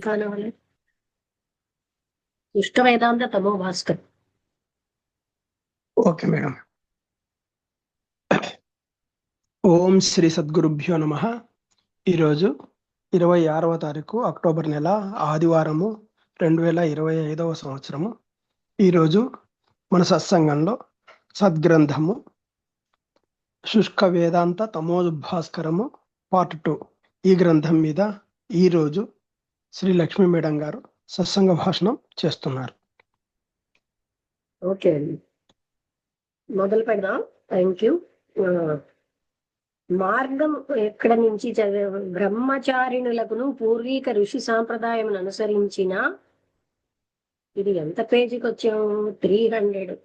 కానివ్వండి. ఇష్ట వేదాంత తమో భాస్కర్. Okay madam. ఓం శ్రీ సద్గురుభ్యో నమ. ఈరోజు 26వ తారీఖు అక్టోబర్ నెల ఆదివారము 2025వ సంవత్సరము. ఈరోజు మన సత్సంగంలో సద్గ్రంథము శుష్క వేదాంత తమోభాస్కరము పార్ట్ 2 ఈ గ్రంథం మీద ఈరోజు శ్రీ లక్ష్మీ మేడం గారు సత్సంగ భాషణం చేస్తున్నారు. ఓకే అండి, మొదలు పెడదాం. Thank you. మార్గం ఎక్కడ నుంచి చదివే బ్రహ్మచారిణులకును పూర్వీక ఋషి సాంప్రదాయం అనుసరించిన, ఇది ఎంత పేజీకి వచ్చాము? 300.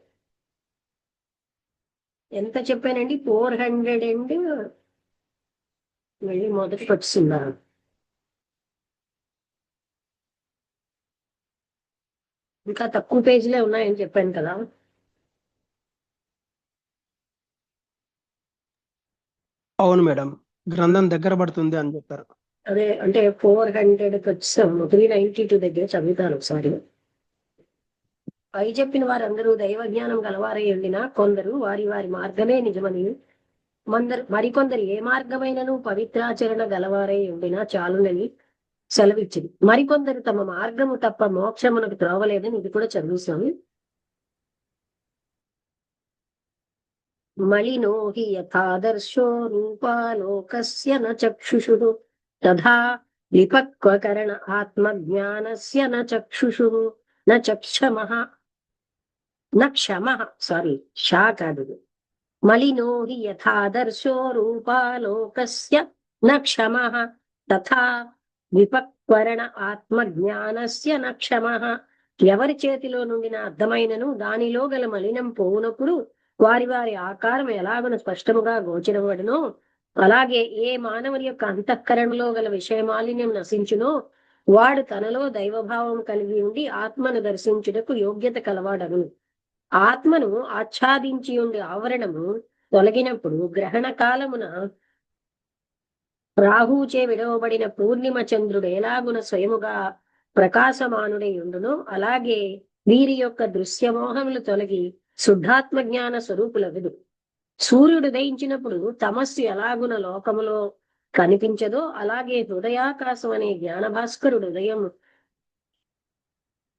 ఎంత చెప్పానండి? 400 అండ్ మళ్ళీ మొదటికి వచ్చిందా? ఇంకా తక్కువ పేజీలే ఉన్నాయని చెప్పాను కదా. అవును మేడం, గ్రంథం దగ్గర పడుతుంది అని చెప్పారు. అదే అంటే 400కి వచ్చాము. 392 దగ్గర చదువుతాను ఒకసారి. పై చెప్పిన వారందరూ దైవ జ్ఞానం గలవారై ఉండినా కొందరు వారి వారి మార్గమే నిజమని, మరికొందరు ఏ మార్గమైనను పవిత్రాచరణ గలవారై ఉండినా చాలునని సెలవిచ్చింది. మరికొందరు తమ మార్గము తప్ప మోక్షమునకు త్రోవలేదని ఇది కూడా చదువుతాము. మలినో హి యథాదర్శో రూపాలోకస్య న చక్షుషు తథా లిపక్వకరణ ఆత్మజ్ఞానస్య న చక్షుషు న చక్షమః న క్షమః. సారీ, షా కాదు. మలినో హి యథాదర్శో రూపాలోకస్య న క్షమః తథా విపక్వరణ ఆత్మజ్ఞానస్య న క్షమః. ఎవరి చేతిలో నుండిన అర్థమైనను దానిలో గల మలినం పోవునప్పుడు వారి వారి ఆకారం ఎలాగను స్పష్టముగా గోచరపడునో, అలాగే ఏ మానవుని యొక్క అంతఃకరణలో గల విషయ మాలిన్యం నశించునో వాడు తనలో దైవభావం కలిగి ఉండి ఆత్మను దర్శించుటకు యోగ్యత కలవాడను. ఆత్మను ఆచ్ఛాదించి ఉండి ఆవరణము తొలగినప్పుడు గ్రహణ కాలమున రాహుచే విడవబడిన పూర్ణిమ చంద్రుడు ఎలాగున స్వయముగా ప్రకాశమానుడై ఉండునో అలాగే వీరి యొక్క దృశ్యమోహములు తొలగి శుద్ధాత్మ జ్ఞాన స్వరూపులగుదు. సూర్యుడు ఉదయించినప్పుడు తమస్సు ఎలాగున లోకములో కనిపించదో అలాగే హృదయాకాశం అనే జ్ఞాన భాస్కరుడు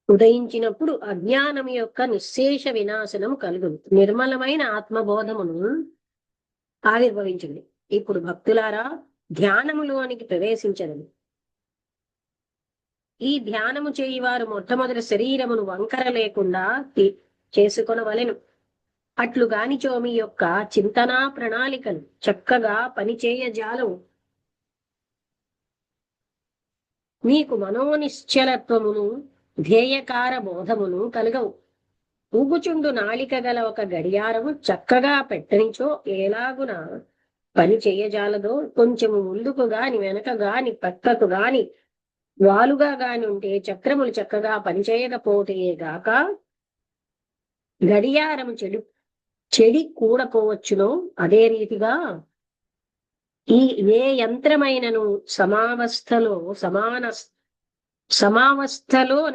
ఉదయించినప్పుడు అజ్ఞానం యొక్క నిశ్శేష వినాశనం కలుగును. నిర్మలమైన ఆత్మబోధమును ఆవిర్భవించింది. ఇప్పుడు భక్తులారా, ధ్యానములోనికి ప్రవేశించదను. ఈ ధ్యానము చేయువారు మొట్టమొదటి శరీరమును వంకర లేకుండా చేసుకొనవలెను. అట్లు గానిచో మీ యొక్క చింతనా ప్రణాళికలు చక్కగా పనిచేయజాలవు. మీకు మనోనిశ్చలత్వమును ధ్యేయకార బోధమును కలగవు. ఊగుచుండు నాళిక గల ఒక గడియారము చక్కగా పెట్టనిచో ఎలాగున పని చేయజాలదో, కొంచెము ముందుకు గాని వెనక గాని పక్కకు గాని వాలుగా గాని ఉంటే చక్రములు చక్కగా పనిచేయకపోతేగాక గడియారము చెడి కూడపోవచ్చునో, అదే రీతిగా ఏ యంత్రమైనను సమావస్థలో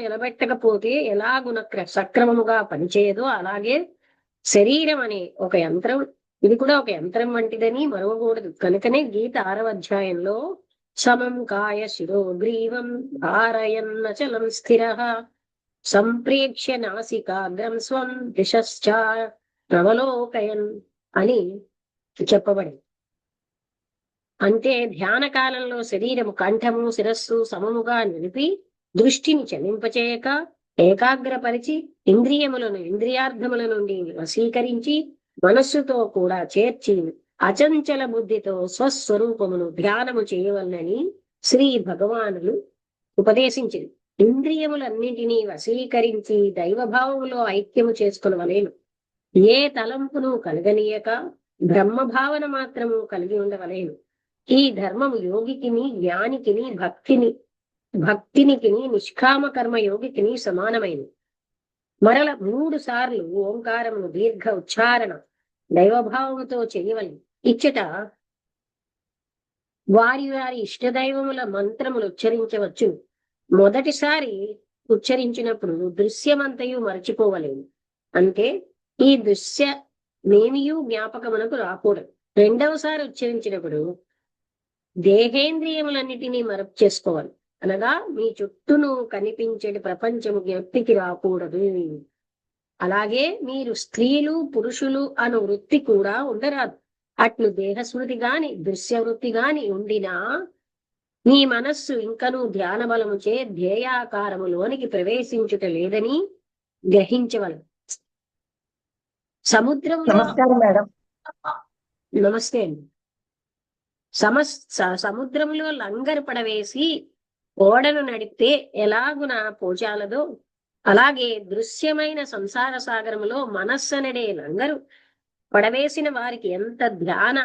నిలబెట్టకపోతే ఎలాగున సక్రమముగా పనిచేయదో అలాగే శరీరం అనే ఒక యంత్రం, ఇది కూడా ఒక యంత్రం వంటిదని మరవకూడదు. కనుకనే గీత 6వ అధ్యాయంలో సమం కాయ శిరోగ్రీవం ధారయన్నచలం స్థిరః సంప్రేక్ష్య నాసికాగ్రం స్వం దిశశ్చ ప్రవలోకయన్ అని చెప్పబడింది. అంటే ధ్యాన కాలంలో శరీరము కంఠము శిరస్సు సమముగా నిలిపి దృష్టిని చలింపచేయక ఏకాగ్రపరిచి ఇంద్రియార్థముల నుండి వశీకరించి మనస్సుతో కూడా చేర్చి అచంచల బుద్ధితో స్వస్వరూపమును ధ్యానము చేయవలనని శ్రీ భగవానులు ఉపదేశించింది. ఇంద్రియములన్నింటినీ వశీకరించి దైవభావములో ఐక్యము చేసుకునవలేను. ఏ తలంపును కలగనీయక బ్రహ్మభావన మాత్రము కలిగి ఉండవలేను. ఈ ధర్మము యోగికిని జ్ఞానికిని భక్తినికి నిష్కామ కర్మ యోగికిని సమానమైనది. మరల 3 సార్లు ఓంకారమును దీర్ఘ ఉచ్చారణ దైవభావముతో చేయవలెను. ఇచ్చట వారి వారి ఇష్టదైవముల మంత్రములు ఉచ్చరించవచ్చు. మొదటిసారి ఉచ్చరించినప్పుడు దృశ్యమంతయు మరచిపోవలేము. అంటే ఈ దృశ్యమేమియు జ్ఞాపకమునకు రాకూడదు. రెండవసారి ఉచ్చరించినప్పుడు దేహేంద్రియములన్నిటినీ మరపు చేసుకోవాలి. అనగా మీ చుట్టూను కనిపించే ప్రపంచము జ్ఞప్తికి రాకూడదు. అలాగే మీరు స్త్రీలు పురుషులు అను వృత్తి కూడా ఉండరాదు. అట్లు దేహస్మృతి గాని దృశ్య వృత్తి గాని ఉండినా నీ మనస్సు ఇంకనూ ధ్యాన బలముచే ధ్యేయాకారములోనికి ప్రవేశించుట లేదని గ్రహించవలను. సముద్రంలో నమస్కారం మేడం. నమస్తే అండి. సముద్రంలో లంగరు పడవేసి ఓడను నడిపితే ఎలాగున పోచాలదో అలాగే దృశ్యమైన సంసార సాగరములో మనస్సనడే లంగరు పడవేసిన వారికి ఎంత ధ్యాన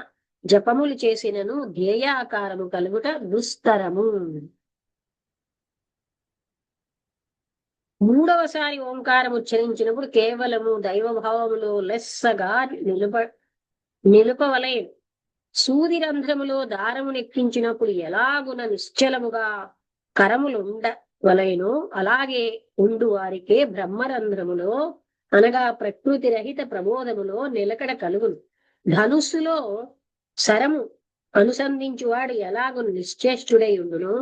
జపములు చేసినను ధ్యేయాకారము కలుగుట దుస్తరము. మూడవసారి ఓంకారం ఉచ్చరించినప్పుడు కేవలము దైవభావములో లెస్సగా నిలుపవలేను. సూది రంధ్రములో దారము నెక్కించినప్పుడు ఎలాగున నిశ్చలముగా కరములు ఉండవలేనో అలాగే ఉండు వారికే బ్రహ్మరంధ్రములో అనగా ప్రకృతి రహిత ప్రబోధములో నిలకడ కలుగును. ధనుస్సులో శరము అనుసంధించువాడు ఎలాగు నిశ్చేష్టుడై ఉండును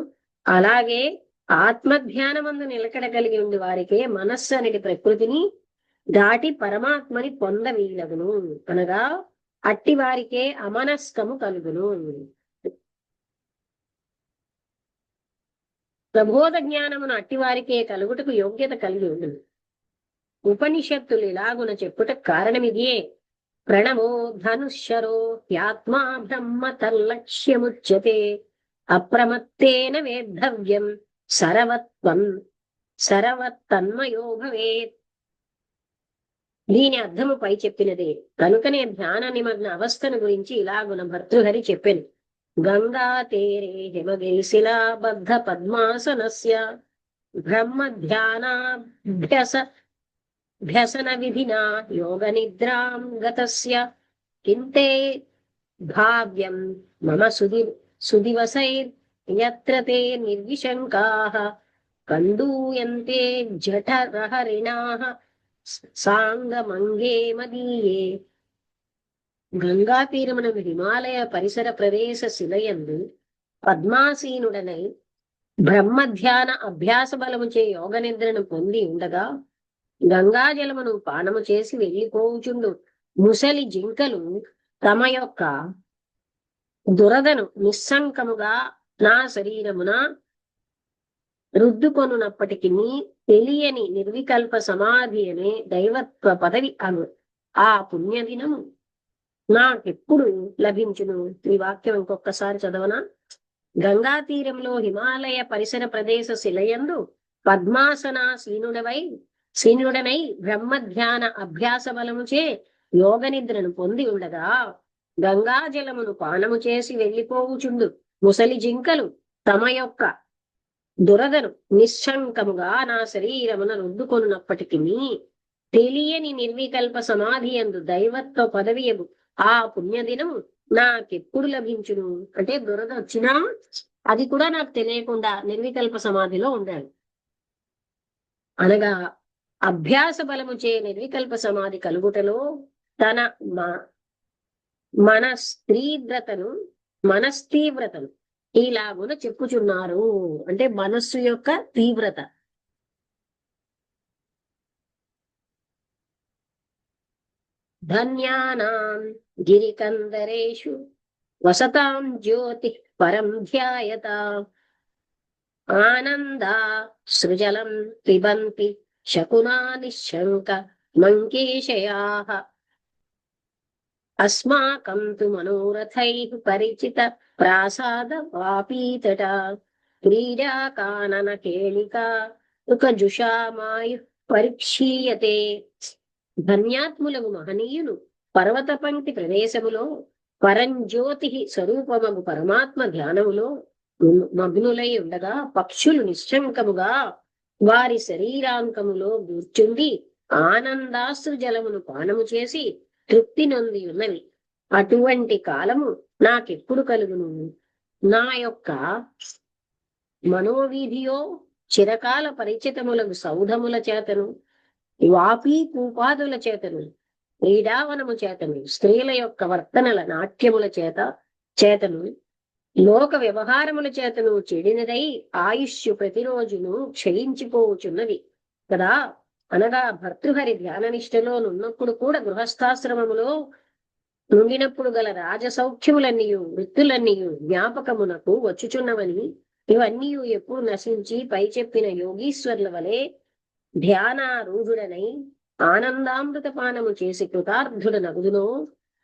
అలాగే ఆత్మధ్యానమందు నిలకడ కలిగి ఉండి వారికే మనస్సు అనేది ప్రకృతిని దాటి పరమాత్మని పొందవీలగును. అనగా అట్టి వారికే అమనస్కము కలుగును. ప్రబోధ జ్ఞానమును అట్టి వారికే కలుగుటకు యోగ్యత కలిగి ఉండును. ఉపనిషత్తులు ఇలాగున చెప్పుట కారణమిదియే. ప్రణవో ధనుషరో హ్యాత్మా బ్రహ్మ తల్లక్ష్యముచ్యతే అప్రమత్తేన వేద్ధవ్యం సరవత్తన్మయో భవేత్. దీని అర్థము పై చెప్పినదే. కనుకనే ధ్యాన నిమగ్న అవస్థను గురించి ఇలాగున భర్తృహరి చెప్పెను. గంగా తీరే హిమగిరిశిలా బద్ధ పద్మాసనస్య బ్రహ్మ ధ్యానాభ్యసన విధినా యోగ నిద్రాం గతస్య కింతే భావ్యం మమ సుదివసైర్ యత్ర తే నిర్విశంకాః కందూయంతే జఠరహరిణాః సాంగమంగే మదీయే. గంగా తీరమునకు హిమాలయ పరిసర ప్రదేశ శిలయందు పద్మాసీనుడనై బ్రహ్మధ్యాన అభ్యాస బలముచే యోగ నిద్రను పొంది ఉండగా గంగాజలమును పానము చేసి వెళ్ళిపోవుచుండు ముసలి జింకలు తమ యొక్క దురదను నిస్సంకముగా నా శరీరమున రుద్దుకొనున్నప్పటికీ తెలియని నిర్వికల్ప సమాధి అనే దైవత్వ పదవి అను ఆ పుణ్యదినము నాకెప్పుడు లభించును. ఈ వాక్యం ఇంకొకసారి చదవనా? గంగా తీరంలో హిమాలయ పరిసర ప్రదేశ శిలయందు పద్మాసన సీనుడనై బ్రహ్మధ్యాన అభ్యాస బలముచే యోగ నిద్రను పొంది ఉండగా గంగా జలమును పానము చేసి వెళ్ళిపోవుచుండు ముసలి జింకలు తమ యొక్క దురదను నిశ్శంకముగా నా శరీరమున రుద్దుకొనున్నప్పటికీ తెలియని నిర్వికల్ప సమాధి యందు దైవత్వ పదవియగు ఆ పుణ్యదినము నాకెప్పుడు లభించును. అంటే దురద వచ్చినా అది కూడా నాకు తెలియకుండా నిర్వికల్ప సమాధిలో ఉండాలి. అనగా అభ్యాస బలముచే నిర్వికల్ప సమాధి కలుగుటలో తన మనస్తీవ్రతను ఇలాగున చెప్పుచున్నారు. అంటే మనస్సు యొక్క తీవ్రత. ధన్యానాం గిరికందరేషు వసతాం జ్యోతి పరం ధ్యాయత ఆనందా సృజలం పిబంతి శకునా నిశంక మంకేశయాః అస్మాకం తు మనోరథైః పరిచిత ప్రాసాద వాపీతట క్రీడా కానన కేళికా తుకజుషామాయు పరీక్షీయతే. ధన్యాత్ములగు మహనీయులు పర్వత పంక్తి ప్రదేశములో పరంజ్యోతి స్వరూపమగు పరమాత్మ ధ్యానములో మగ్నులై ఉండగా పక్షులు నిశ్శంకముగా వారి శరీరాంకములో కూర్చుండి ఆనందాశ్రు జలమును పానము చేసి తృప్తి నొంది ఉన్నవి. అటువంటి కాలము నాకెప్పుడు కలుగును? నా యొక్క మనోవీధియో చిరకాల పరిచితములకు సౌధముల చేతను, వాపీ కూపాదుల చేతను, క్రీడావనము చేతను, స్త్రీల యొక్క వర్తనల నాట్యముల చేతను, లోక వ్యవహారముల చేతను చెడినదై ఆయుష్యు ప్రతిరోజును క్షయించిపోవుచున్నది కదా. అనగా భర్తృహరి ధ్యాననిష్టలో నున్నప్పుడు కూడా గృహస్థాశ్రమములో నుండినప్పుడు గల రాజసౌఖ్యములన్నీయు వృత్తులన్నీయు జ్ఞాపకమునకు వచ్చుచున్నవని, ఇవన్నీ ఎప్పుడు నశించి పై చెప్పిన యోగీశ్వర్ల వలె ధ్యానారూఢుడనై ఆనందామృత పానము చేసి కృతార్థుడ నగుదునో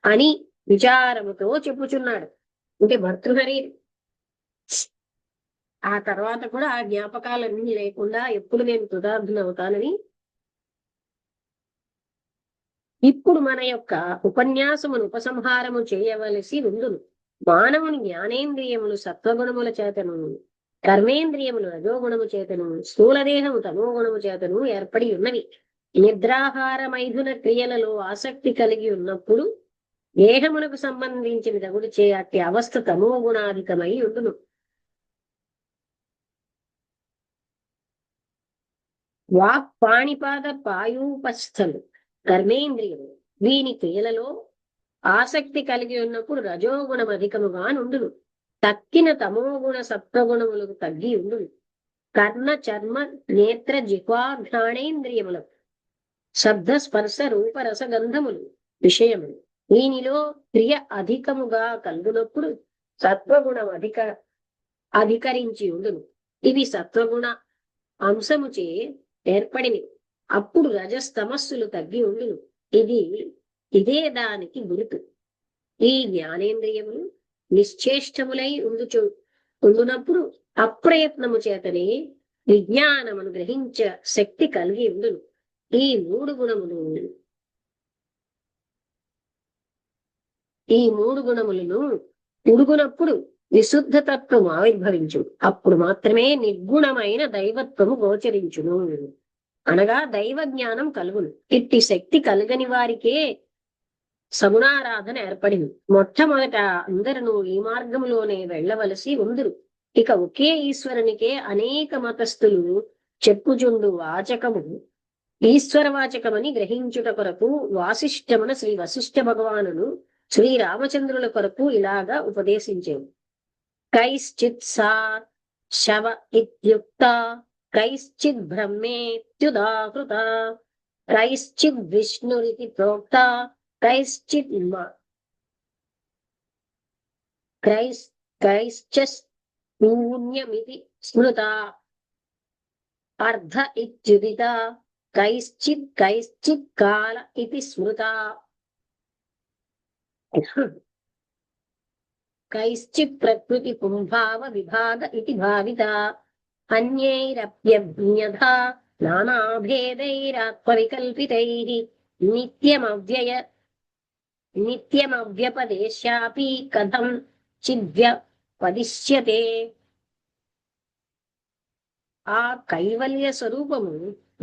అని విచారముతో చెప్పుచున్నాడు. అంటే భర్తృహరి ఆ తర్వాత కూడా ఆ జ్ఞాపకాలన్నీ లేకుండా ఎప్పుడు నేను కృతార్థునవుతానని ఇప్పుడు మన యొక్క ఉపన్యాసమును ఉపసంహారము చేయవలసి ఉండును. మానవుని జ్ఞానేంద్రియములు సత్వగుణముల చేతను, కర్మేంద్రియములు రజోగుణము చేతను, స్థూలదేహము తమోగుణము చేతను ఏర్పడి ఉన్నవి. నిద్రాహార మైథున క్రియలలో ఆసక్తి కలిగి ఉన్నప్పుడు దేహమునకు సంబంధించిన దగుడు చే అట్టి అవస్థ తమోగుణాధికమై ఉండును. వాక్ పాణిపాద పాయూపస్థలు కర్మేంద్రియము వీని క్రియలలో ఆసక్తి కలిగి ఉన్నప్పుడు రజోగుణం అధికముగా నుండును. తక్కిన తమోగుణ సత్వగుణములకు తగ్గి ఉండును. కర్ణ చర్మ నేత్ర జిహ్వా ఘ్రాణేంద్రియములకు శబ్ద స్పర్శ రూప రసగంధములు విషయములు వీనిలో క్రియ అధికముగా కలుగునప్పుడు సత్వగుణం అధికరించి ఉండును. ఇవి సత్వగుణ అంశముచే ఏర్పడినవి. అప్పుడు రజస్తమస్సులు తగ్గి ఉండును. ఇదే దానికి గుర్తు. ఈ జ్ఞానేంద్రియములు నిశ్చేష్టములై ఉండునప్పుడు అప్రయత్నము చేతనే విజ్ఞానమును గ్రహించ శక్తి కలిగి ఉండును. ఈ మూడు గుణములను ఉడుగునప్పుడు విశుద్ధ తత్వము ఆవిర్భవించు. అప్పుడు మాత్రమే నిర్గుణమైన దైవత్వము గోచరించును. అనగా దైవ జ్ఞానం కలుగును. ఇట్టి శక్తి కలగని వారికే సగుణారాధన ఏర్పడింది. మొట్టమొదట అందరూ ఈ మార్గంలోనే వెళ్ళవలసి ఉందురు. ఇక ఒకే ఈశ్వరునికే అనేక మతస్థులు చెప్పుచుండు వాచకము ఈశ్వరవాచకమని గ్రహించుట కొరకు వాసిష్టమున శ్రీ వశిష్ఠ భగవానుడు శ్రీరామచంద్రుల కొరకు ఇలాగా ఉపదేశించారు. కైశ్చిత్ సా శవ ఇత్యుక్త, కైశ్చిద్ బ్రహ్మేత్యుదాహృత, కైశ్చిద్ విష్ణురితి ప్రోక్త, కైశ్చిత్ శూన్యమితి స్మృత, అర్ధ ఇత్యుదిత, కైశ్చిత్ కాల ఇతి స్మృత, కైశ్చిత్ ప్రకృతి పుంభావ విభాగ ఇతి భావిత, అన్యైరప్యజ్ఞధా నానాభేదైరాత్మవికల్పితైః నిత్యమవ్యపదేశ్యాపి కథం చిద్వ్యపదిశ్యతే. ఆ కైవల్య స్వరూపము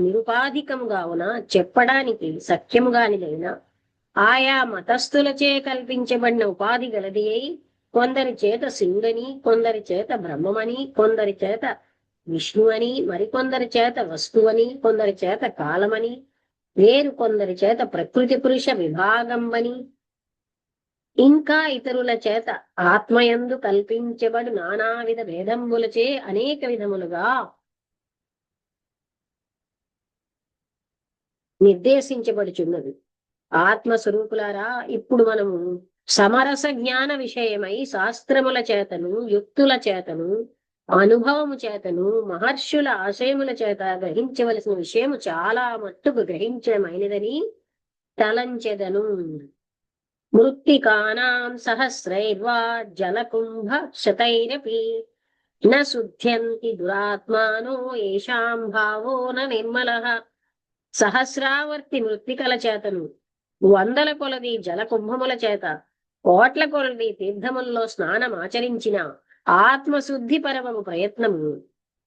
నిరుపాధికముగావున చెప్పడానికి సఖ్యముగానిదైన ఆయా మతస్థులచే కల్పించబడిన ఉపాధి గలది అయి కొందరి చేత శివుడని, కొందరి చేత బ్రహ్మమని, కొందరి చేత విష్ణు అని, మరికొందరి చేత వస్తువని, కొందరి చేత కాలమని, వేరు కొందరి చేత ప్రకృతి పురుష విభాగంబని, ఇంకా ఇతరుల చేత ఆత్మయందు కల్పించబడు నానావిధ భేదంబులచే అనేక విధములుగా నిర్దేశించబడుచున్నది. ఆత్మస్వరూపులారా, ఇప్పుడు మనము సమరస జ్ఞాన విషయమై శాస్త్రముల చేతను, యుక్తుల చేతను, అనుభవము చేతను, మహర్షుల ఆశయముల చేత గ్రహించవలసిన విషయము చాలా మట్టుకు గ్రహించమైనదని తలంచెదను. మృత్తికానాం సహస్రైర్వా జలకుంభ శతైరపి న శుద్ధ్యంతి దురాత్మానో ఏషాం భావో న నిర్మలః. సహస్రావర్తి మృత్తికల చేతను, వందల కొలది జలకుంభముల చేత, కోట్ల కొలది తీర్థముల్లో స్నానం ఆచరించిన ఆత్మశుద్ధి పరమము ప్రయత్నము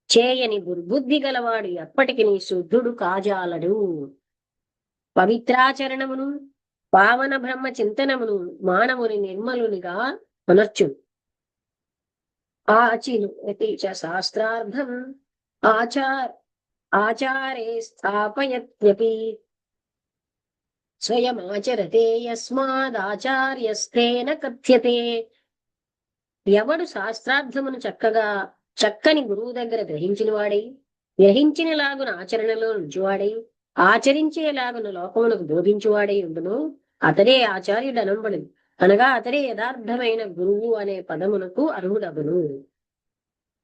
చేయని దుర్బుద్ధి గలవాడు ఎప్పటికి శుద్ధుడు కాజాలడు. పవిత్రాచరణమును పావన బ్రహ్మ చింతనమును మానవుని నిర్మలునిగా కొనర్చు. ఆచిను శాస్త్రార్థం ఆచార్ ఆచారే స్థాపయత్యపి స్వయమాచరతే యస్మాదాచార్యస్థేన కథ్యతే. ఎవడు శాస్త్రార్థమును చక్కని గురువు దగ్గర గ్రహించినలాగున ఆచరణలో నుంచువాడై ఆచరించేలాగున లోకమునకు బోధించువాడై ఉండును అతడే ఆచార్యుడనంబడు. అనగా అతడే యథార్థమైన గురువు అనే పదమునకు అర్హుడగును.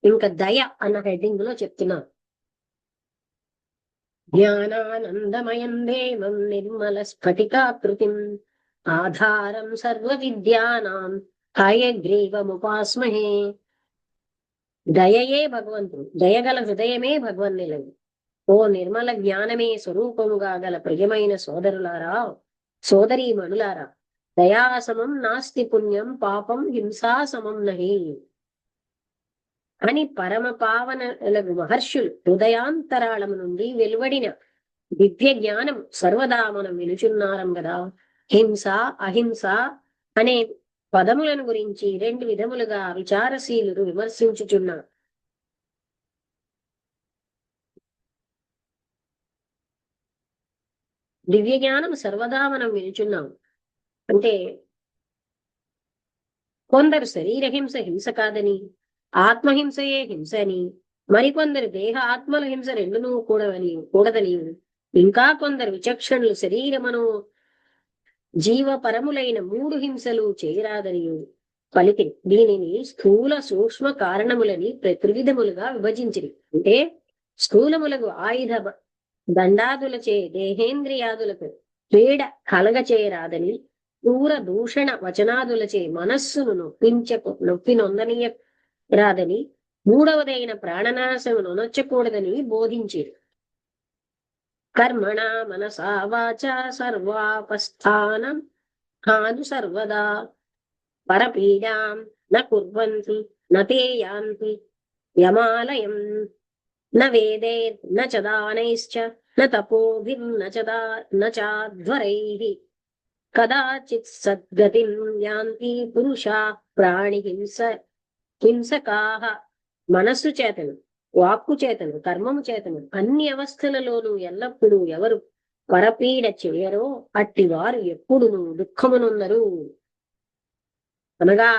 ఇంకా దయ అన్న హెడ్డింగ్ లో చెప్తున్నా. జ్ఞానానందమయం దేవం నిర్మల స్ఫటికాకృతిం ఆధారం సర్వ విద్యానాం హయగ్రీవముపాస్మహే. దయయే భగవంతుడు, దయగల హృదయమే భగవన్నిలయం. ఓ నిర్మల జ్ఞానమే స్వరూపముగా గల ప్రియమైన సోదరులారా, సోదరీమణులారా, దయాసమం నాస్తి పుణ్యం పాపం హింసా సమం నహి అని పరమ పావనలకు మహర్షులు హృదయాంతరాళము నుండి వెలువడిన దివ్య జ్ఞానం సర్వదా మనం వినుచున్నారం కదా. హింస అహింస అనే పదములను గురించి రెండు విధములుగా విచారశీలురు విమర్శించుచున్నారు. దివ్య జ్ఞానం సర్వదా మనం వినుచున్నాం అంటే కొందరు శరీర హింస హింస కాదని, ఆత్మహింసయే హింస అని, మరికొందరు దేహ ఆత్మల హింస రెండునూ కూడదని, ఇంకా కొందరు విచక్షణలు శరీరమను జీవపరములైన మూడు హింసలు చేయరాదని పలికి దీనిని స్థూల సూక్ష్మ కారణములని త్రివిధములుగా విభజించిరి. అంటే స్థూలములకు ఆయుధ దండాదులచే దేహేంద్రియాదులకు పీడ కలగచేయరాదని, క్రూర దూషణ వచనాదులచే మనస్సును నొప్పి నొందనీయ రాదని, మూడవదైన ప్రాణనాశము నొనొచ్చకూడదని బోధించిరి. కర్మణ మనసా వాచా సర్వాపస్థానం హాను సర్వదా పరపీడాం న కుర్వంతి నతే యాంతి యమాలయం న వేదేర్ న చ దానైశ్చ న తపోభిర్న చాధ్వరైః కదాచిత్ సద్గతిం యాంతి పురుషా ప్రాణి హింసకాః. మనస్సు చేతను, వాక్కు చేతను, కర్మము చేతను అన్ని అవస్థలలోనూ ఎల్లప్పుడూ ఎవరు పరపీడ చేయరో అట్టివారు ఎప్పుడును దుఃఖమునుందరు. అనగా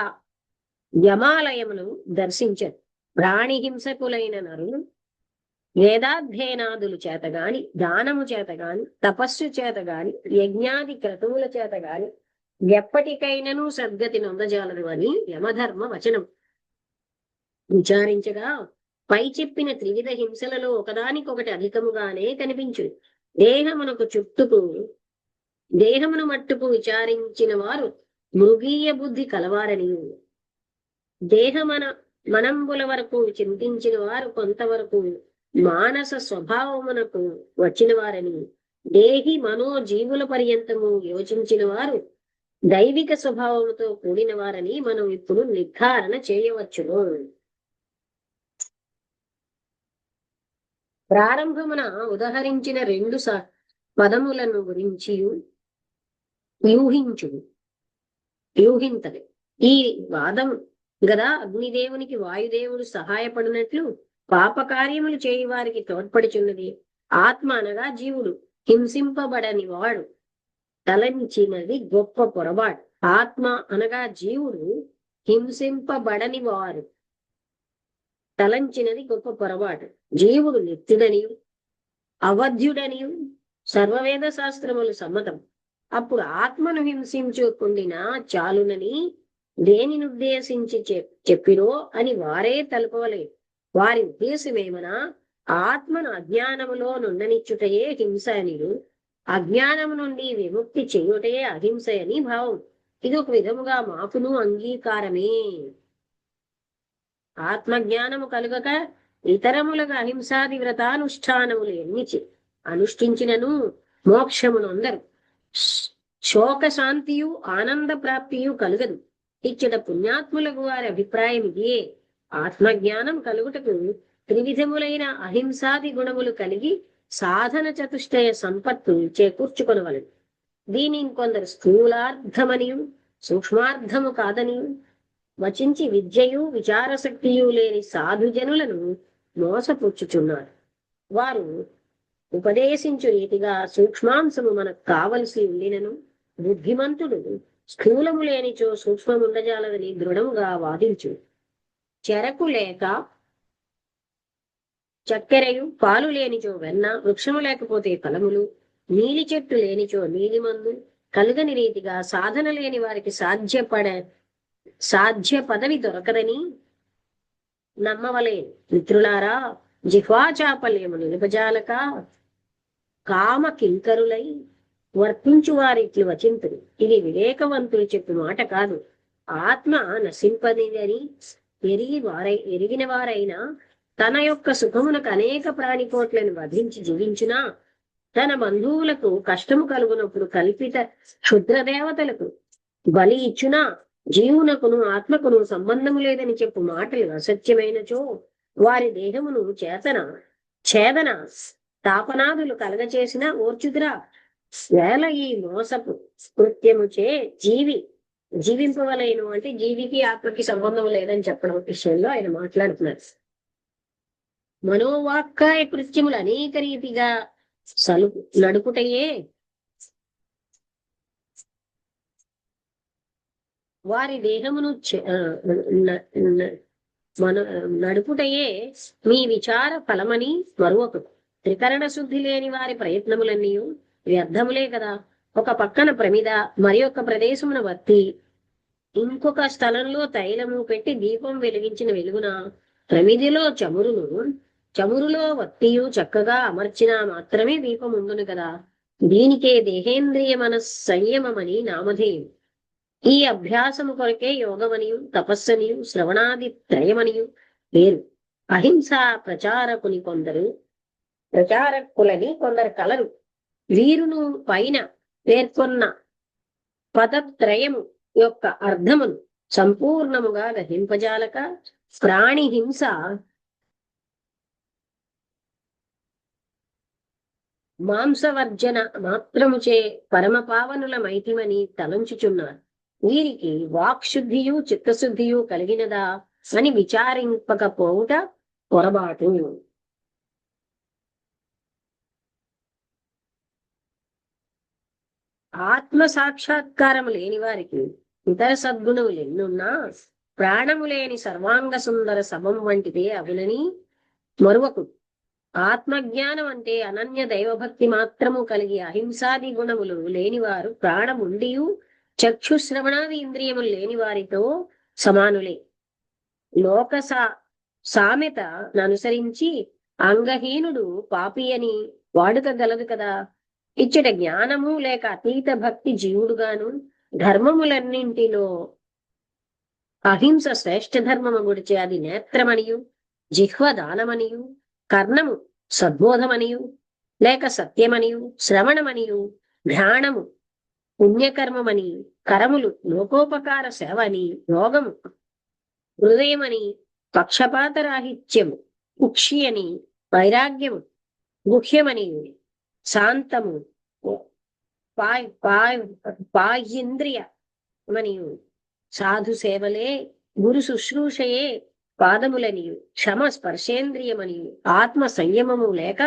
యమాలయమును దర్శించరు. ప్రాణి హింసకులైన నరులు వేదాధ్యయనాదులు చేతగాని, దానము చేతగాని, తపస్సు చేతగాని, యజ్ఞాది క్రతువుల చేతగాని ఎప్పటికైనను సద్గతి నొందజాలరు అని యమధర్మ వచనం. విచారించగా పై చెప్పిన త్రివిధ హింసలలో ఒకదానికొకటి అధికముగానే కనిపించు. దేహమును మట్టుకు విచారించిన వారు మృగీయ బుద్ధి కలవారని, మనంబుల వరకు చింతించిన వారు కొంతవరకు మానస స్వభావమునకు వచ్చిన వారని, దేహి మనోజీవుల పర్యంతము యోచించిన వారు దైవిక స్వభావముతో కూడిన వారని మనం ఇప్పుడు నిర్ధారణ చేయవచ్చును. ప్రారంభమున ఉదహరించిన రెండు పదములను గురించి యూహింతది. ఈ వాదం గదా అగ్నిదేవునికి వాయుదేవుడు సహాయపడినట్లు పాపకార్యములు చేయి వారికి తోడ్పడుచున్నది. ఆత్మ అనగా జీవుడు హింసింపబడని వాడు తలంచినది గొప్ప పొరపాటు. ఆత్మ అనగా జీవుడు హింసింపబడని వారు తలంచినది గొప్ప పొరపాటు. జీవుడు నిత్యుడనియు అవధ్యుడనియు సర్వవేద శాస్త్రములు సమ్మతం. అప్పుడు ఆత్మను హింసించుకుండినా చాలునని దేనినుద్దేశించి చెప్పిరో అని వారే తలుపవలేదు. వారి ఉద్దేశమేమనా ఆత్మను అజ్ఞానములో నుండనిచ్చుటయే హింస అనియు, అజ్ఞానము నుండి విముక్తి చేయుటయే అహింస అని భావం. ఇది ఒక విధముగా మాకును అంగీకారమే. ఆత్మజ్ఞానము కలుగక ఇతరములకు అహింసాది వ్రతానుష్ఠానములు ఎన్ని అనుష్ఠించినను మోక్షమునొందరు. శోక శాంతియు ఆనంద ప్రాప్తియు కలుగదు. ఇచ్చట పుణ్యాత్ములకు వారి అభిప్రాయం ఇదే. ఆత్మజ్ఞానం కలుగుటకు త్రివిధములైన అహింసాది గుణములు కలిగి సాధన చతుష్టయ సంపత్తు చేకూర్చుకొనవలెను. దీని ఇంకొందరు స్థూలార్థమనియు సూక్ష్మార్థము కాదనియు వచించి విద్యయు విచారశక్తియు లేని సాధుజనులను మోసపుచ్చుచున్నారు. వారు ఉపదేశించు రీతిగా సూక్ష్మాంశము మనకు కావలసి ఉండినను బుద్ధిమంతుడు స్థూలము లేనిచో సూక్ష్మముండజాలదని దృఢముగా వాదించు. చెరకు లేక చక్కెరయు, పాలు లేనిచో వెన్న, వృక్షము లేకపోతే ఫలములు, నీలి చెట్టు లేనిచో నీలి మందు, కలుగని రీతిగా సాధన లేని వారికి సాధ్య పదవి దొరకదని నమ్మవలేను. మిత్రులారా, జిహ్వాచాపల్యము నిలుపజాలక కామ కింకరులై వర్తించు వారిట్లు వచింతుడు. ఇది వివేకవంతులు చెప్పు మాట కాదు. ఆత్మ నశింపనిదని ఎరిగిన వారైనా తన యొక్క సుఖమునకు అనేక ప్రాణికోట్లను వధించి జీవించునా, తన బంధువులకు కష్టము కలుగునప్పుడు కల్పిత క్షుద్రదేవతలకు బలి ఇచ్చునా, జీవునకును ఆత్మకును సంబంధము లేదని చెప్పు మాటలు అసత్యమైనచో వారి దేహమును ఛేదన తాపనాదులు కలగచేసిన ఓర్చుదురా. వేళ ఈ మోసపు కృత్యముచే జీవింపవలేను అంటే జీవికి ఆత్మకి సంబంధం లేదని చెప్పడం విషయంలో ఆయన మాట్లాడుతున్నారు. మనోవాక్కాయ కృత్యములు అనేక రీతిగా నడుపుటయే వారి దేహమును నడుపుటయే మీ విచార ఫలమని మరొకడు. త్రికరణ శుద్ధి లేని వారి ప్రయత్నములన్నీ వ్యర్థములే కదా. ఒక పక్కన ప్రమిద, మరి ఒక ప్రదేశమున వత్తి, ఇంకొక స్థలంలో తైలము పెట్టి దీపం వెలిగించిన వెలుగున ప్రమిదిలో చమురులో వత్తియు చక్కగా అమర్చినా మాత్రమే దీపం ఉండును కదా. దీనికే దేహేంద్రియ సంయమమని నామధేయం. ఈ అభ్యాసము కొరకే యోగమనియు, తపస్సనియు, శ్రవణాది త్రయమనియు పేరు. అహింసా ప్రచారకులని కొందరు కలరు. వీరును పైన పేర్కొన్న పదత్రయము యొక్క అర్థమును సంపూర్ణముగా గ్రహింపజాలక ప్రాణి హింస మాంసవర్జన మాత్రముచే పరమపావనుల మైతిమని తలంచుచున్నారు. వీరికి వాక్శుద్ధియు చిత్తశుద్ధియు కలిగినదా అని విచారింపకపోవుట పొరబాటు. ఆత్మ సాక్షాత్కారము లేని వారికి ఇతర సద్గుణములు ఎన్నున్నా ప్రాణము లేని సర్వాంగ సుందర శవం వంటిదే అవునని మరువకు. ఆత్మజ్ఞానం అంటే అనన్య దైవభక్తి మాత్రము కలిగి అహింసాది గుణములు లేనివారు ప్రాణముండియు చక్షుశ్రవణాది ఇంద్రియములు లేని వారితో సమానులే. లోక సామెత ననుసరించి అంగహీనుడు పాపి అని వాడుక గలదు కదా. ఇచ్చట జ్ఞానము లేక అతీత భక్తి జీవుడుగాను, ధర్మములన్నింటిలో అహింస శ్రేష్ఠ ధర్మము గుడిచే అది నేత్రమనియు, జిహ్వ దానమనియు, కర్ణము సద్బోధమనియు, లేక సత్యమనియు, శ్రవణమనియు, ధ్యానము పుణ్యకర్మమని, కరములు లోకోపకార సేవ అని, యోగము హృదయమని, పక్షపాతరాహిత్యము కుక్షి అని, వైరాగ్యము గుహ్యమని, శాంతము పాహ్యేంద్రియ మరియు సాధు సేవలే, గురు శుశ్రూషయే పాదములనియు, క్షమ స్పర్శేంద్రియమనియు, ఆత్మ సంయమము లేక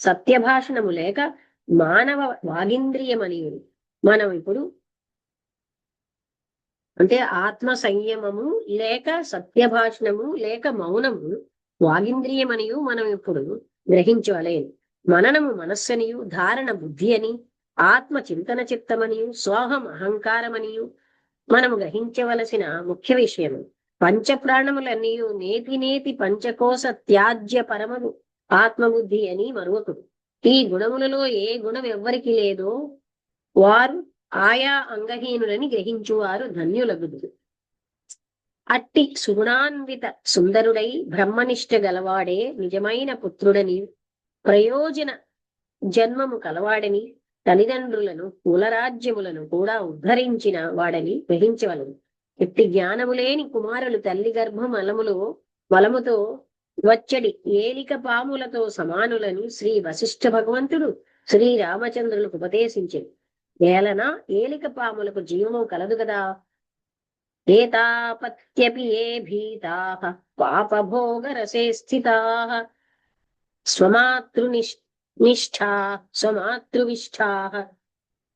సత్యభాషణము లేక మానవ వాగింద్రియమనియు. మనం ఇప్పుడు అంటే ఆత్మ సంయమము లేక సత్యభాషణము లేక మౌనము వాగింద్రియమనియు మనం ఇప్పుడు గ్రహించవలేను. మననము మనస్సనియు, ధారణ బుద్ధి అని, ఆత్మ చింతన చిత్తమనియు, సోహం అహంకారమనియు మనము గ్రహించవలసిన ముఖ్య విషయము. పంచప్రాణములన్నీ నేతి పంచకోశ త్యాజ్య పరమము ఆత్మబుద్ధి అని మరొకడు. ఈ గుణములలో ఏ గుణం ఎవ్వరికి లేదో వారు ఆయా అంగహీనులని గ్రహించువారు ధన్యులగుదురు. అట్టి సుగుణాన్విత సుందరుడై బ్రహ్మనిష్ట గలవాడే నిజమైన పుత్రుడని, ప్రయోజన జన్మము కలవాడని, తల్లిదండ్రులను కులరాజ్యములను కూడా ఉద్ధరించిన వాడని గ్రహించవలను. ఇట్టి జ్ఞానము లేని కుమారులు తల్లి గర్భం మలముతో వచ్చడి ఏలిక పాములతో సమానులని శ్రీ వశిష్ఠ భగవంతుడు శ్రీరామచంద్రులకు ఉపదేశించింది. ఏలన ఏలిక పాములకు జీవము కలదు కదా. ఏతాపత్యపి ఏ భీతాః పాపభోగరసే స్థితాః స్వమాతృనిష్ఠా స్వమాతృవిష్ఠాః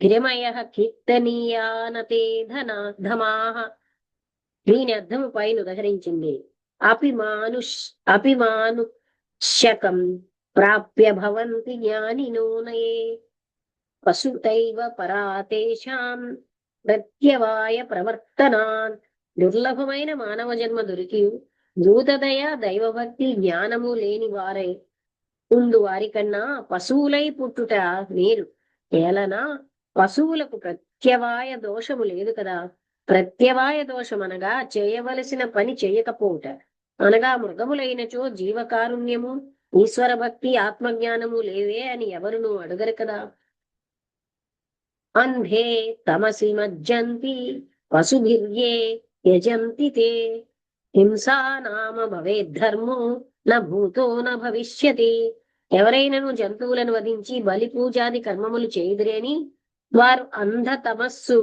గిరిమయః కీర్తనీయానతే ధమాః. దీని అర్థము పైన ఉదహరించింది. అపిమానుష్యకం ప్రాప్య భవంతి జ్ఞానినో నయే పశుతైవ పరాతేషాం ప్రత్యవాయ ప్రవర్తనాన్. దుర్లభమైన మానవ జన్మ దొరికి దూతదయ దైవభక్తి జ్ఞానము లేని వారై ఉండు వారికన్నా పశువులై పుట్టుట మీరు. ఏలనా పశువులకు ప్రత్యవాయ దోషము లేదు కదా. ప్రత్యవాయ దోషం అనగా చేయవలసిన పని చేయకపోవుట, అనగా మృగములైనచో జీవకారుణ్యము ఈశ్వర భక్తి ఆత్మజ్ఞానము లేవే అని ఎవరును అడుగరు కదా. అంధే తమసి మజ్జంతి పశుభిర్యే యజంతి తే హింసా నామ భవేద్ధర్మో న భూతో న భవిష్యతి. ఎవరైనను జంతువులను వధించి బలి పూజాది కర్మములు చేయుదురేని వారు అంధ తమస్సు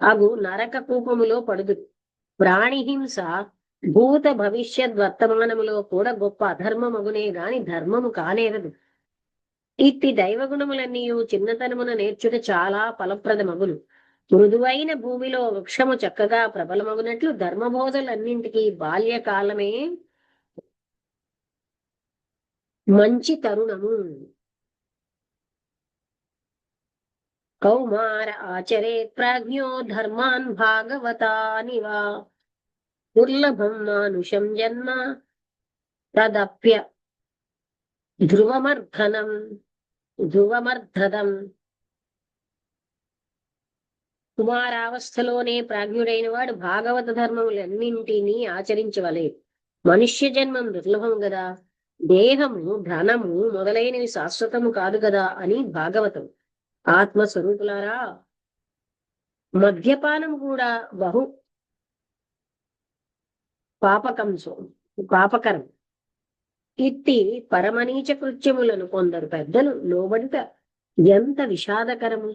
అగు నరక కూపములో పడుదురు. ప్రాణిహింస భూత భవిష్యత్ వర్తమానములో కూడా గొప్ప అధర్మమగునే గాని ధర్మము కానేరదు. ఇట్టి దైవగుణములన్నీ చిన్నతనమున నేర్చుట చాలా ఫలప్రదమగును. మృదువైన భూమిలో వృక్షము చక్కగా ప్రబలమగునట్లు ధర్మబోధలన్నింటికీ బాల్యకాలమే మంచి తరుణము. కౌమార ఆచరేత్ ప్రాజ్ఞో ధర్మాన్ భాగవతానివా దుర్లభం మానుషం జన్మ తదప్య ధ్రువమర్ధదం. కుమారావస్థలోనే ప్రాజ్ఞుడైన వాడు భాగవత ధర్మములన్నింటినీ ఆచరించవలే. మనుష్య జన్మం దుర్లభం గదా, దేహము ధనము మొదలైనవి శాశ్వతము కాదు కదా అని భాగవతం. ఆత్మస్వరూపులారా, మద్యపానం కూడా బహు పాపకరం. ఇట్టి పరమనీచ కృత్యములను కొందరు పెద్దలు లోబడుట ఎంత విషాదకరము.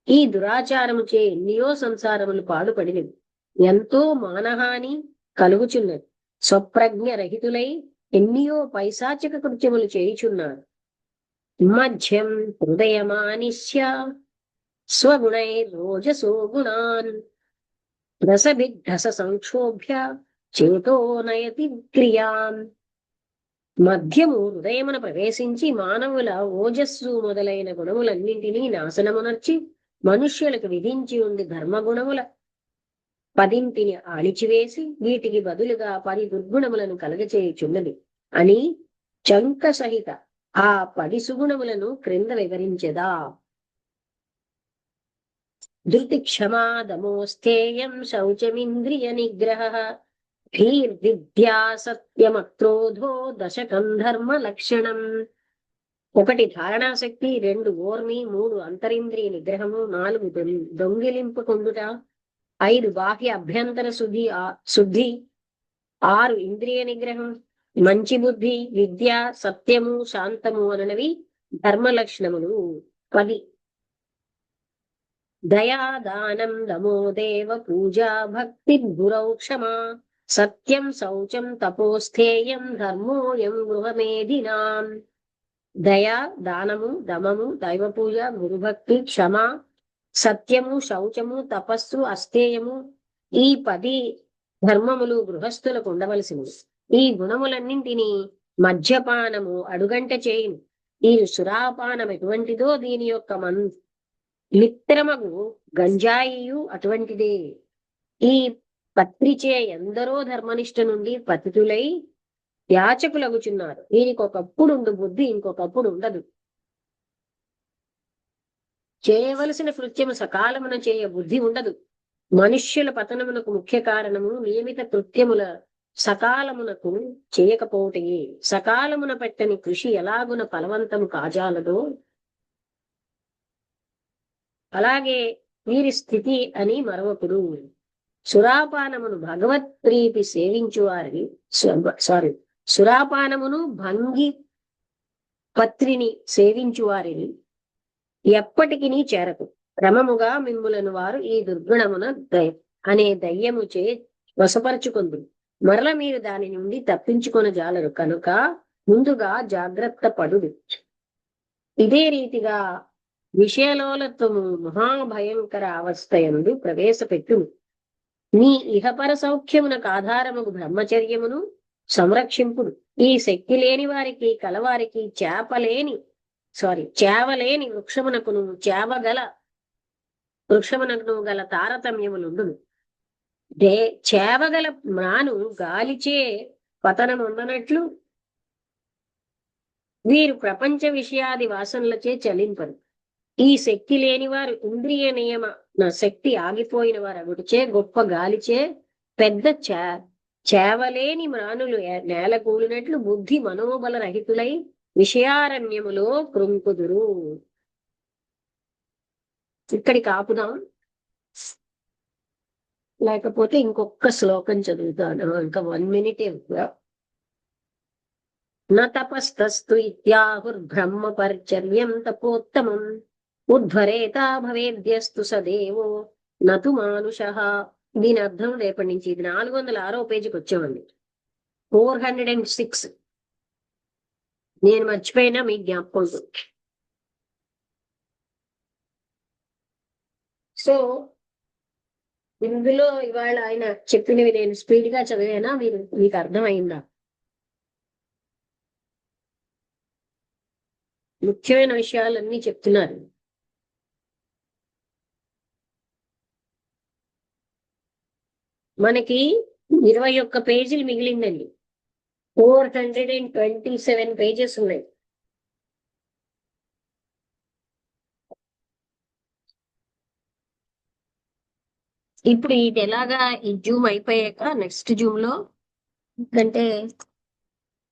ఈ దురాచారము చే ఎన్నియో సంసారములు పాడుపడినవి, ఎంతో మానహాని కలుగుచున్నది. స్వప్రజ్ఞ రహితులై ఎన్నియో పైశాచిక కృత్యములు చేయుచున్నారు. మధ్యం హృదయమానిష్య స్వగుణై రోజసో గుణాన్ రసభిఘ్రస సంక్షోభ్య చేతో నయతి క్రియాన్. మధ్యము హృదయమున ప్రవేశించి మానవుల ఓజస్సు మొదలైన గుణములన్నింటినీ నాశనమునర్చి మనుష్యులకు విధించి ఉండి ధర్మగుణముల 10 ఆణిచివేసి వీటికి బదులుగా 10 దుర్గుణములను కలగచేయుచున్నది అని చంక సహిత ఆ 10 సుగుణములను క్రింద వివరించెదా. ధృతి క్షమా దమోస్థేయం శౌచమింద్రియ నిగ్రహ ధీర్విద్యా సత్యమక్రోధో దశకం ధర్మ లక్షణం. 1 ధారణాశక్తి, 2 ఓర్మి, 3 అంతరింద్రియ నిగ్రహము, 4 దొంగిలింపు కొండుట, 5 బాహ్య అభ్యంతర శుద్ధి, 6 ఇంద్రియ నిగ్రహం, మంచి బుద్ధి, విద్య, సత్యము, శాంతము అననవి ధర్మ లక్షణములు 10. దయా దానం దమో దేవ పూజా భక్తి గురౌ క్షమా సత్యం శౌచం తపోస్థేయం ధర్మోయం గృహమేధినాం. దయా, దానము, దమము, దైవ పూజ, గురుభక్తి, క్షమ, సత్యము, శౌచము, తపస్సు, అస్థేయము, ఈ 10 ధర్మములు గృహస్థులకు ఉండవలసినవి. ఈ గుణములన్నింటినీ మద్యపానము అడుగంట చేయును. ఈ సురాపానం ఎటువంటిదో దీని యొక్క మిత్రమగు గంజాయియు అటువంటిదే. ఈ పత్రిచే ఎందరో ధర్మనిష్ట నుండి పతితులై యాచకులగుచున్నారు. దీనికి ఒకప్పుడు ఉండు బుద్ధి, ఇంకొకప్పుడు ఉండదు. చేయవలసిన కృత్యము సకాలమున చేయ బుద్ధి ఉండదు. మనుష్యుల పతనమునకు ముఖ్య కారణము నియమిత కృత్యముల సకాలమునకు చేయకపోవటయే. సకాలమున పెట్టని కృషి ఎలాగున ఫలవంతము కాజాలదో అలాగే వీరి స్థితి అని మరొకడు. సురాపానమును భగవత్ ప్రీతి సేవించువారిని సురాపానమును భంగి పత్రిని సేవించువారిని ఎప్పటికి చేరకు క్రమముగా మిమ్ములను వారు ఈ దుర్గుణమున అనే దయ్యముచే వశపరుచుకుంది. మరల మీరు దాని నుండి తప్పించుకొన జాలరు కనుక ముందుగా జాగ్రత్త పడుడు. ఇదే రీతిగా విషయలోలత్వము మహాభయంకర అవస్థయందు ప్రవేశపెట్టును. నీ ఇహపర సౌఖ్యమునకు ఆధారముకు బ్రహ్మచర్యమును సంరక్షింపుడు. ఈ శక్తి లేని వారికి కలవారికి చేవలేని వృక్షమునకును గల తారతమ్యములుండును. చేవగల మ్రాను గాలిచే పతనముందనట్లు వీరు ప్రపంచ విషయాది వాసనలచే చలింపరు. ఈ శక్తి లేని వారు ఇంద్రియ నియమ శక్తి ఆగిపోయిన వారు అగుటిచే గొప్ప గాలిచే పెద్ద చేవలేని మ్రానులు నేల కూలినట్లు బుద్ధి మనోబల రహితులై విషయారణ్యములో కృంకుదురు. ఇక్కడికి ఆపుదాం, లేకపోతే ఇంకొక శ్లోకం చదువుతాను. ఇంకా 1 minute. న తపస్తస్తు ఇత్యాహుర్బ్రహ్మ పరిచర్యం తపోత్తమం ఉద్ధరేత భవేద్యస్తు సదేవో నతు మానుషః. దీని అర్థం రేపటి నుంచి ఇది 406వ పేజీకి వచ్చామండి. 406 నేను మర్చిపోయినా మీ జ్ఞాపకం. సో ఇందులో ఇవాళ ఆయన చెప్పినవి నేను స్పీడ్ గా చదివానా, మీకు అర్థమైందా? ముఖ్యమైన విషయాలన్నీ చెప్తున్నారు. మనకి 21 పేజీలు మిగిలిందండి. 427 పేజెస్ ఉన్నాయి. ఇప్పుడు ఇది ఎలాగా ఈ జూమ్ అయిపోయాక నెక్స్ట్ జూమ్ లో అంటే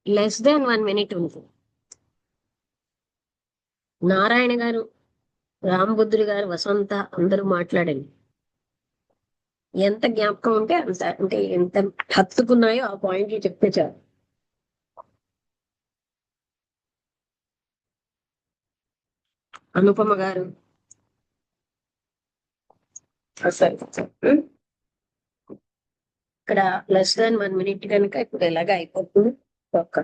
less than 1 minute ఉంది. నారాయణ గారు, రామబుద్ధుడి గారు, వసంత అందరూ మాట్లాడండి. ఎంత జ్ఞాపకం ఉంటే అంత, అంటే ఎంత హత్తుకున్నాయో ఆ పాయింట్లు చెప్తే చాలు. అనుపమ గారు ఇక్కడ less than 1 minute కనుక ఇప్పుడు ఎలాగ అయిపోతుంది. ఒక్క